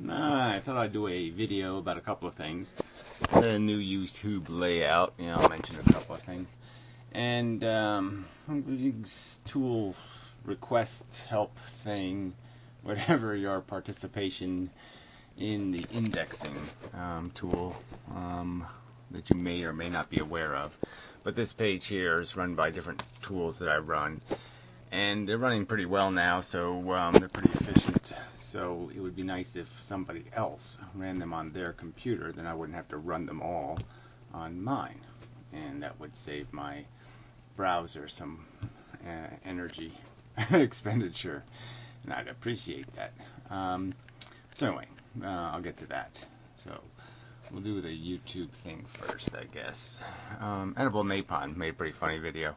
I thought I'd do a video about a couple of things. The new YouTube layout, I'll mention a couple of things. And tool request help thing, whatever your participation in the indexing tool that you may or may not be aware of. But this page here is run by different tools that I run. And they're running pretty well now, so they're pretty efficient. So it would be nice if somebody else ran them on their computer, then I wouldn't have to run them all on mine. And that would save my browser some energy expenditure, and I'd appreciate that. So anyway, I'll get to that. So we'll do the YouTube thing first, I guess. Edible Napalm made a pretty funny video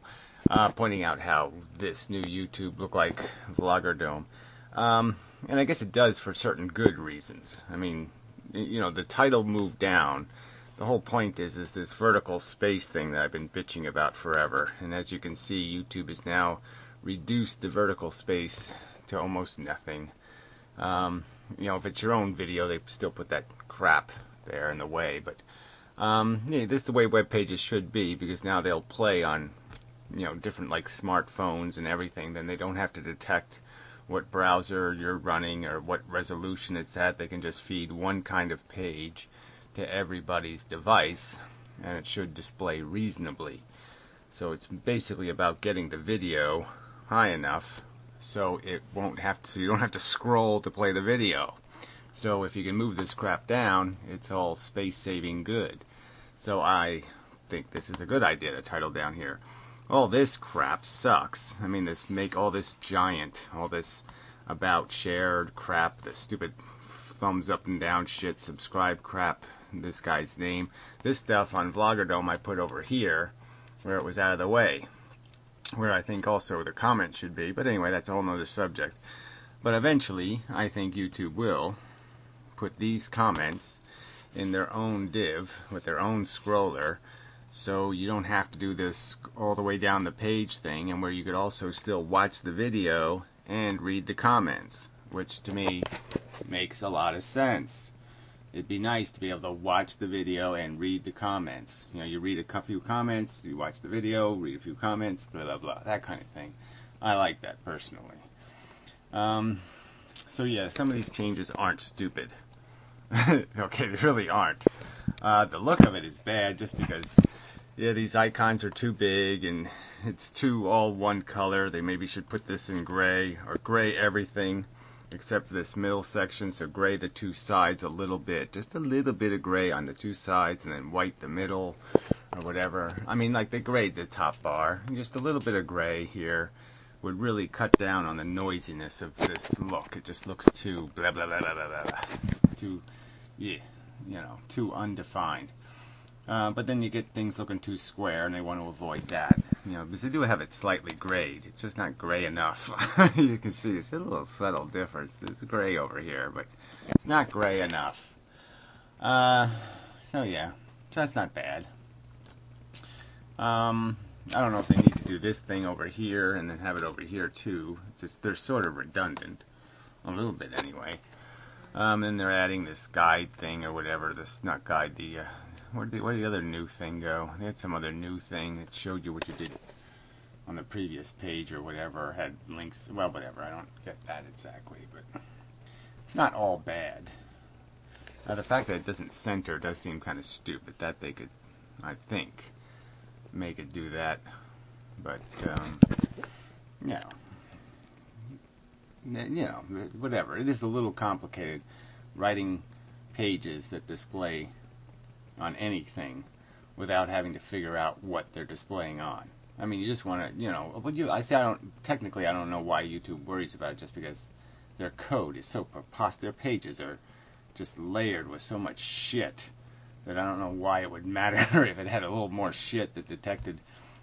pointing out how this new YouTube looked like Vlogger Dome. And I guess it does for certain good reasons. I mean, the title moved down. The whole point is this vertical space thing that I've been bitching about forever. And as you can see, YouTube has now reduced the vertical space to almost nothing. If it's your own video, they still put that crap there in the way. But yeah, this is the way web pages should be, because now they'll play on different like smartphones and everything. Then they don't have to detect what browser you're running or what resolution it's at. They can just feed one kind of page to everybody's device, and it should display reasonably. So it's basically about getting the video high enough so it won't have to, you don't have to scroll to play the video. So if you can move this crap down, it's all space saving good. So I think this is a good idea to title down here. All this crap sucks. I mean, make all this giant, all this about shared crap, the stupid thumbs up and down shit, subscribe crap, this guy's name. This stuff on Vlogger Dome I put over here where it was out of the way, where I think also the comment should be. But anyway, that's a whole nother subject. But eventually, I think YouTube will put these comments in their own div with their own scroller, so you don't have to do this all the way down the page thing, and where you could also still watch the video and read the comments, which to me makes a lot of sense. It'd be nice to be able to watch the video and read the comments. You read a few comments, you watch the video, read a few comments, blah blah blah, that kind of thing. I like that personally. So yeah, some of these changes aren't stupid. Okay, they really aren't. The look of it is bad just because these icons are too big and it's too all one color. They maybe should put this in gray, or gray everything except for this middle section, so gray the two sides a little bit, just a little bit of gray on the two sides, and then white the middle or whatever. I mean, like, they grayed the top bar, just a little bit of gray here would really cut down on the noisiness of this look. It just looks too blah blah blah blah blah blah, too too undefined. But then you get things looking too square, and they want to avoid that. Because they do have it slightly grayed. It's just not gray enough. You can see it's a little subtle difference. There's gray over here, but it's not gray enough. So yeah, so that's not bad. I don't know if they need to do this thing over here and then have it over here too. It's just, they're sort of redundant, a little bit anyway. Then they're adding this guide thing or whatever. This, not guide, the where did the other new thing go? They had some other new thing that showed you what you did on the previous page or whatever, or had links. Well, whatever, I don't get that exactly, but it's not all bad. The fact that it doesn't center does seem kind of stupid. That they could, I think, make it do that. But, whatever. It is a little complicated writing pages that display on anything without having to figure out what they're displaying on. I mean, you just want to, technically I don't know why YouTube worries about it, just because their code is so preposterous. Their pages are just layered with so much shit that I don't know why it would matter if it had a little more shit that detected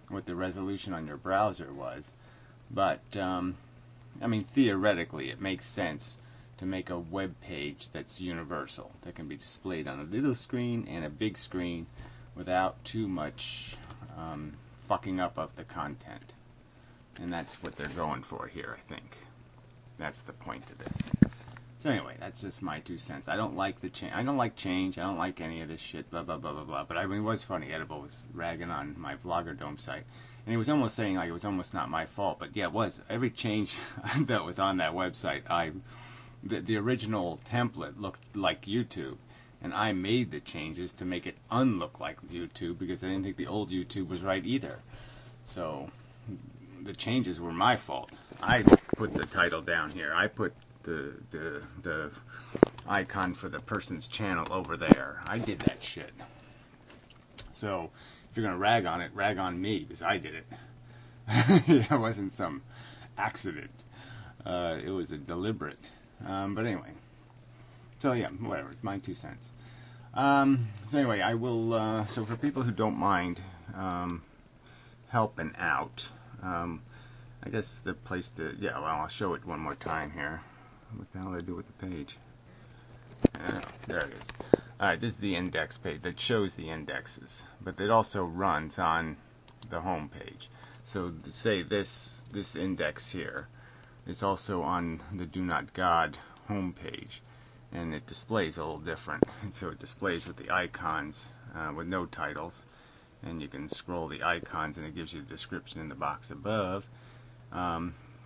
what the resolution on your browser was. But, I mean, theoretically, it makes sense to make a web page that's universal, that can be displayed on a little screen and a big screen without too much fucking up of the content. And that's what they're going for here, I think. That's the point of this. So anyway, that's just my 2 cents. I don't like the change. I don't like change. I don't like any of this shit. Blah blah blah blah blah. But I mean, it was funny. Edible was ragging on my Vlogger Dome site, and he was almost saying like it was almost not my fault. But yeah, it was. Every change that was on that website, the original template looked like YouTube, and I made the changes to make it unlook like YouTube because I didn't think the old YouTube was right either. So the changes were my fault. I put the title down here. I put the icon for the person's channel over there. I did that shit. So if you're gonna rag on it, rag on me because I did it. It wasn't some accident. It was a deliberate. But anyway. So yeah, whatever. My 2 cents. So anyway, I will. So for people who don't mind helping out, I guess the place to well, I'll show it one more time here. What the hell did I do with the page? There it is. Alright, this is the index page that shows the indexes, but it also runs on the home page. So say this index here is also on the Do Not God home page, and it displays a little different. And so it displays with the icons with no titles, and you can scroll the icons and it gives you the description in the box above.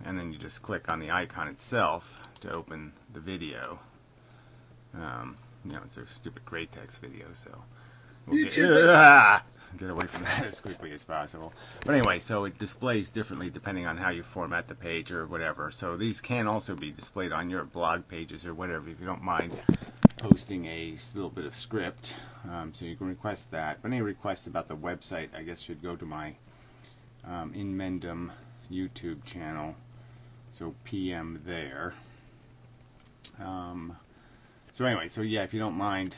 And then you just click on the icon itself to open the video. You know, it's a stupid gray text video, so we'll get away from that as quickly as possible. But anyway, so it displays differently depending on how you format the page or whatever. So these can also be displayed on your blog pages or whatever if you don't mind posting a little bit of script. So you can request that. But any request about the website, I guess, should go to my In Mendum YouTube channel. So PM there. So anyway, so yeah, if you don't mind,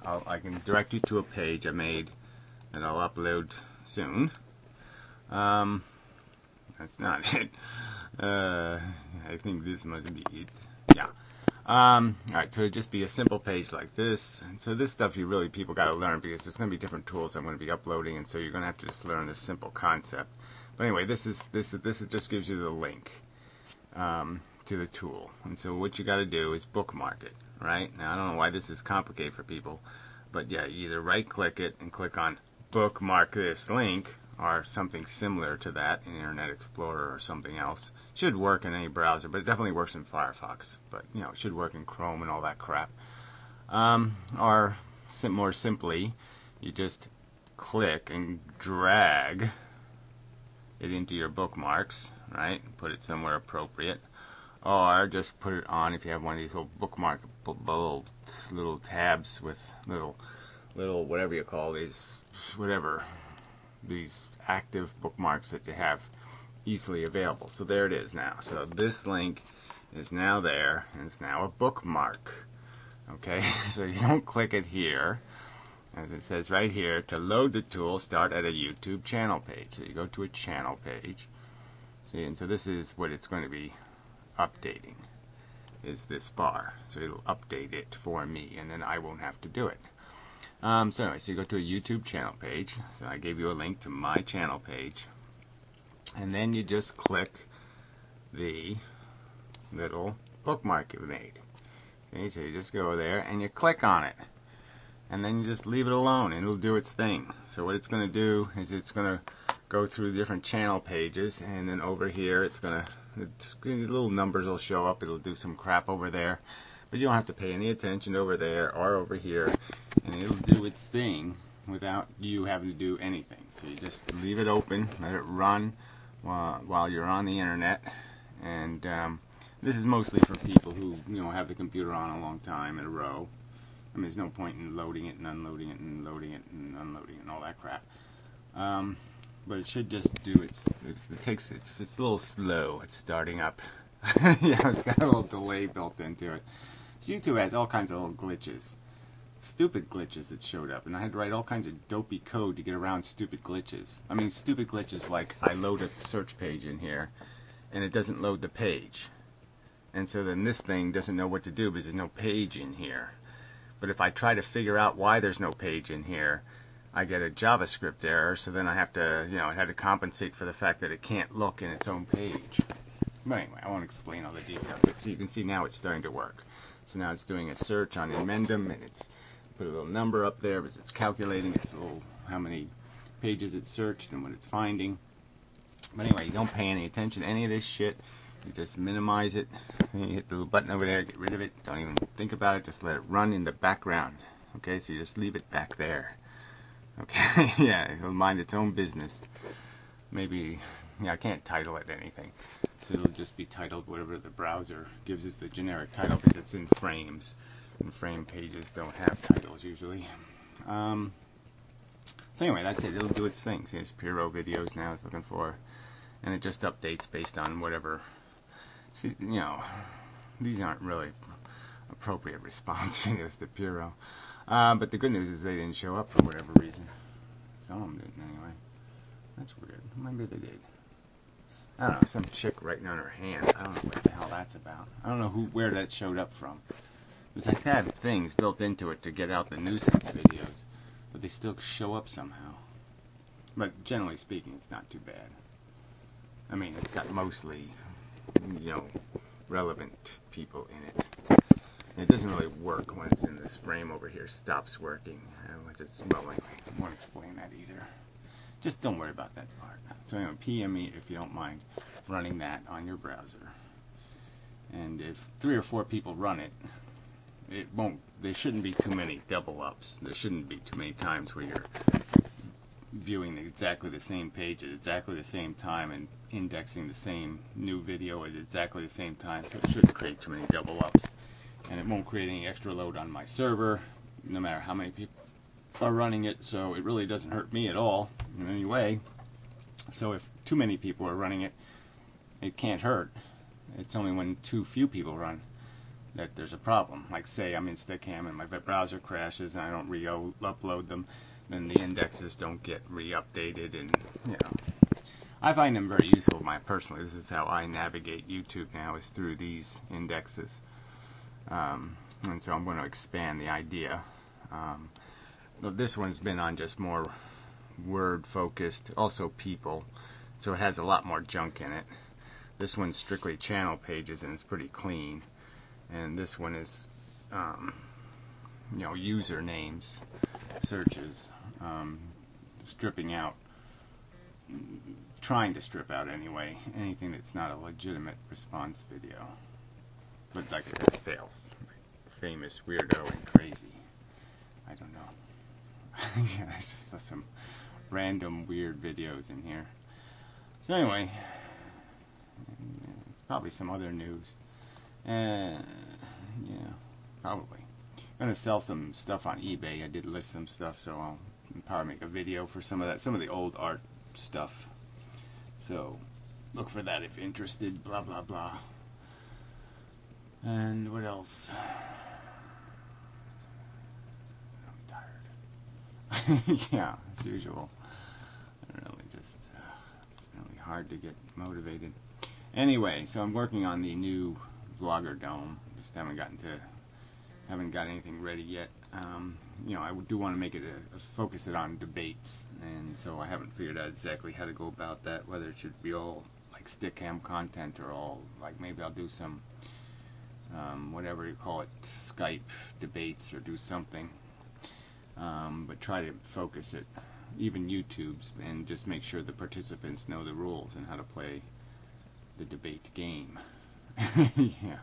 I can direct you to a page I made that I'll upload soon. That's not it. I think this must be it. Yeah. Alright, so it'd just be a simple page like this. And so this stuff people got to learn because there's going to be different tools I'm going to be uploading, and so you're going to have to just learn this simple concept. But anyway, this just gives you the link to the tool, and so what you got to do is bookmark it. Right now, I don't know why this is complicated for people, but yeah, you either right-click it and click on bookmark this link, or something similar to that in Internet Explorer or something else. Should work in any browser, but it definitely works in Firefox. But you know, it should work in Chrome and all that crap. Or more simply, you just click and drag it into your bookmarks, right? Put it somewhere appropriate, or just put it on if you have one of these little bookmark little tabs with little whatever you call these, these active bookmarks that you have easily available. So there it is now. So this link is now there, and it's now a bookmark. Okay, so you don't click it here. As it says right here, to load the tool, start at a YouTube channel page. So you go to a channel page. See, and so this is what it's going to be updating, is this bar. So it'll update it for me, and then I won't have to do it. So anyway, so you go to a YouTube channel page. So I gave you a link to my channel page. And then you just click the little bookmark you made. Okay, so you just go there and you click on it. And then you just leave it alone and it'll do its thing. So what it's going to do is it's going to go through different channel pages, and then over here it's going to, little numbers will show up. It'll do some crap over there. But you don't have to pay any attention over there or over here. And it'll do its thing without you having to do anything. So you just leave it open, let it run while you're on the internet. And this is mostly for people who have the computer on a long time in a row. I mean, there's no point in loading it and unloading it and loading it and unloading it and all that crap. But it should just do it's a little slow. It's starting up. Yeah, it's got a little delay built into it. So YouTube has all kinds of little glitches. Stupid glitches that showed up, and I had to write all kinds of dopey code to get around stupid glitches. I mean, stupid glitches like I load a search page in here and it doesn't load the page, and so then this thing doesn't know what to do because there's no page in here. But if I try to figure out why there's no page in here, I get a JavaScript error, so then I have to, it had to compensate for the fact that it can't look in its own page. But anyway, I won't explain all the details, but so you can see now it's starting to work. So now it's doing a search on Emendum, and it's put a little number up there, but it's calculating its little how many pages it's searched and what it's finding. But anyway, you don't pay any attention to any of this shit. You just minimize it. You hit the little button over there, get rid of it. Don't even think about it. Just let it run in the background. Okay, so you just leave it back there. Okay, yeah, it'll mind its own business. Maybe, yeah, I can't title it anything. So it'll just be titled whatever the browser gives us the generic title, because it's in frames. And frame pages don't have titles usually. So anyway, that's it. It'll do its thing. See, it's Piro videos now it's looking for. And it just updates based on whatever. See, you know, these aren't really appropriate response videos to Piro. But the good news is they didn't show up for whatever reason. Some of them didn't anyway. That's weird. Maybe they did. I don't know, some chick writing on her hand. I don't know what the hell that's about. I don't know where that showed up from. Because I had things built into it to get out the nuisance videos, but they still show up somehow. But generally speaking, it's not too bad. I mean, it's got mostly, you know, relevant people in it. And it doesn't really work when it's in this frame over here. Stops working. Well, anyway, I won't explain that either. Just don't worry about that part. So anyway, PM me if you don't mind running that on your browser. And if 3 or 4 people run it, it won't. There shouldn't be too many double ups. There shouldn't be too many times where you're viewing exactly the same page at exactly the same time and indexing the same new video at exactly the same time. So it shouldn't create too many double ups, and it won't create any extra load on my server, no matter how many people are running it. So it really doesn't hurt me at all in any way. So if too many people are running it, it can't hurt. It's only when too few people run that there's a problem. Like say I'm in Stickam and my browser crashes and I don't re-upload them, then the indexes don't get re-updated, and you know, I find them very useful. Personally, this is how I navigate YouTube now, is through these indexes. And so I'm going to expand the idea. But this one's been on just more word focused, also people, so it has a lot more junk in it. This one's strictly channel pages and it's pretty clean, and this one is you know, usernames, searches, stripping out, trying to strip out anyway, anything that's not a legitimate response video. But like I said, it fails. Famous, weirdo, and crazy. I don't know. Yeah, it's just some random weird videos in here. So anyway, it's probably some other news. Yeah, probably. I'm gonna sell some stuff on eBay. I did list some stuff, so I'll probably make a video for some of that, some of the old art stuff. So look for that if interested. Blah blah blah. And what else? I'm tired. Yeah, as usual. It's really hard to get motivated. Anyway, so I'm working on the new Vlogger Dome. Just haven't got anything ready yet. You know, I do want to make it focus it on debates, and so I haven't figured out exactly how to go about that. Whether it should be all like Stickam content or all like maybe I'll do some whatever you call it, Skype debates, or do something. But try to focus it, even YouTube's, and just make sure the participants know the rules and how to play the debate game. Yeah,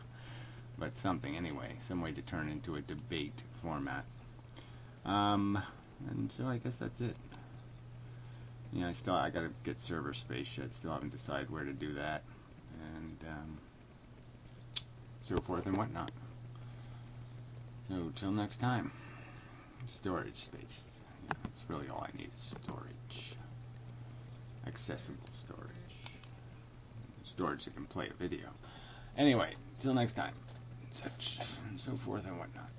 but something anyway, some way to turn into a debate format. And so I guess that's it. Yeah, I gotta get server space yet. Still haven't decided where to do that, and so forth and whatnot. So till next time, storage space. Yeah, that's really all I need is storage. Accessible storage. Storage that can play a video. Anyway, till next time. Such and so forth and whatnot.